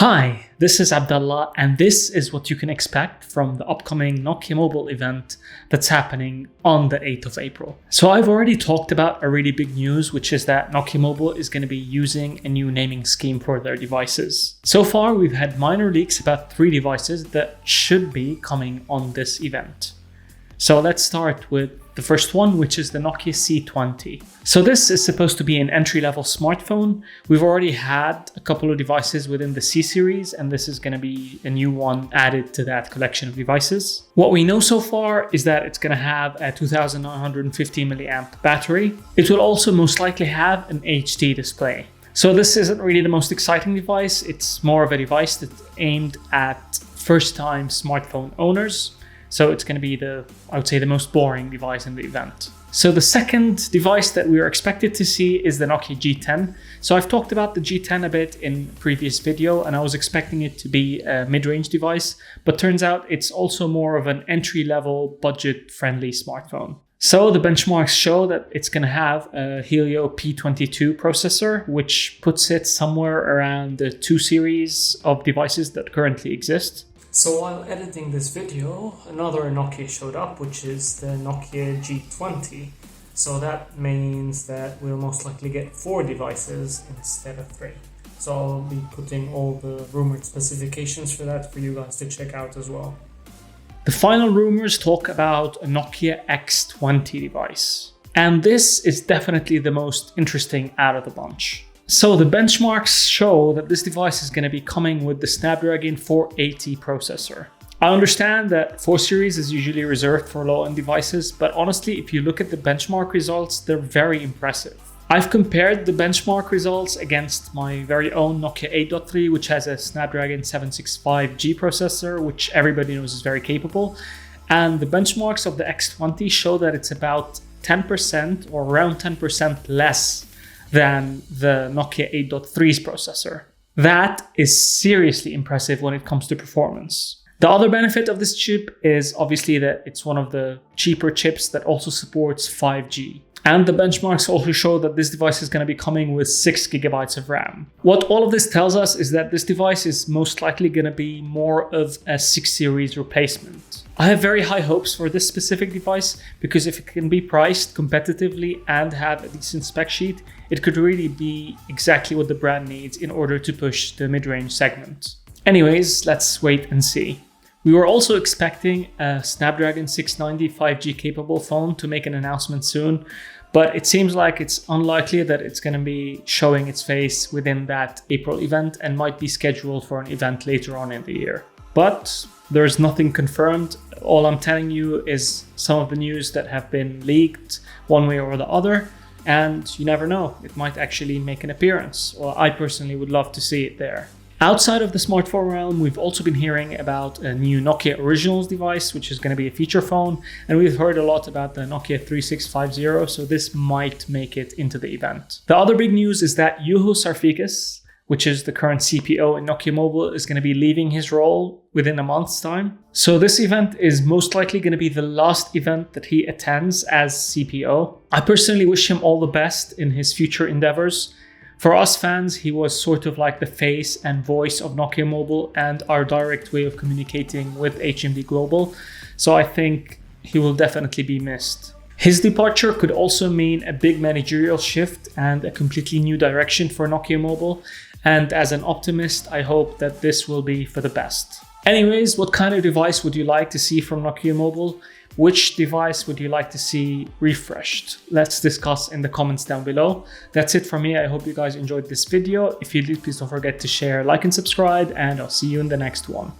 Hi, this is Abdulla, and this is what you can expect from the upcoming Nokia Mobile event that's happening on the 8th of April. So I've already talked about a really big news, which is that Nokia Mobile is going to be using a new naming scheme for their devices. So far, we've had minor leaks about 3 devices that should be coming on this event. So let's start with the first one, which is the Nokia C20. So this is supposed to be an entry-level smartphone. We've already had a couple of devices within the C series, and this is going to be a new one added to that collection of devices. What we know so far is that it's going to have a 2950 milliamp battery. It will also most likely have an HD display. So this isn't really the most exciting device. It's more of a device that's aimed at first-time smartphone owners. So it's going to be I would say the most boring device in the event. So the second device that we are expected to see is the Nokia G10. So I've talked about the G10 a bit in a previous video, and I was expecting it to be a mid-range device, but turns out it's also more of an entry-level budget-friendly smartphone. So the benchmarks show that it's going to have a Helio P22 processor, which puts it somewhere around the 2 series of devices that currently exist. So while editing this video, another Nokia showed up, which is the Nokia G20. So that means that we'll most likely get 4 devices instead of 3. So I'll be putting all the rumored specifications for that for you guys to check out as well. The final rumors talk about a Nokia X20 device. And this is definitely the most interesting out of the bunch. So the benchmarks show that this device is going to be coming with the Snapdragon 480 processor. I understand that 4 series is usually reserved for low-end devices, but honestly, if you look at the benchmark results, they're very impressive. I've compared the benchmark results against my very own Nokia 8.3, which has a Snapdragon 765G processor, which everybody knows is very capable. And the benchmarks of the X20 show that it's about 10% or around 10% less than the Nokia 8.3's processor. That is seriously impressive when it comes to performance. The other benefit of this chip is obviously that it's one of the cheaper chips that also supports 5G. And the benchmarks also show that this device is going to be coming with 6 GB of RAM. What all of this tells us is that this device is most likely going to be more of a 6 series replacement. I have very high hopes for this specific device because if it can be priced competitively and have a decent spec sheet, it could really be exactly what the brand needs in order to push the mid-range segment. Anyways, let's wait and see. We were also expecting a Snapdragon 690 5G capable phone to make an announcement soon, but it seems like it's unlikely that it's going to be showing its face within that April event and might be scheduled for an event later on in the year. But there's nothing confirmed. All I'm telling you is some of the news that have been leaked one way or the other, and you never know, it might actually make an appearance, or I personally would love to see it there. Outside of the smartphone realm, we've also been hearing about a new Nokia Originals device, which is going to be a feature phone, and we've heard a lot about the Nokia 3650, so this might make it into the event. The other big news is that Juho Sarvikas, which is the current CPO in Nokia Mobile, is going to be leaving his role within a month's time. So this event is most likely going to be the last event that he attends as CPO. I personally wish him all the best in his future endeavors. For us fans, he was sort of like the face and voice of Nokia Mobile and our direct way of communicating with HMD Global. So I think he will definitely be missed. His departure could also mean a big managerial shift and a completely new direction for Nokia Mobile. And as an optimist, I hope that this will be for the best. Anyways, what kind of device would you like to see from Nokia Mobile? Which device would you like to see refreshed? Let's discuss in the comments down below. That's it from me. I hope you guys enjoyed this video. If you did, please don't forget to share, like, and subscribe, and I'll see you in the next one.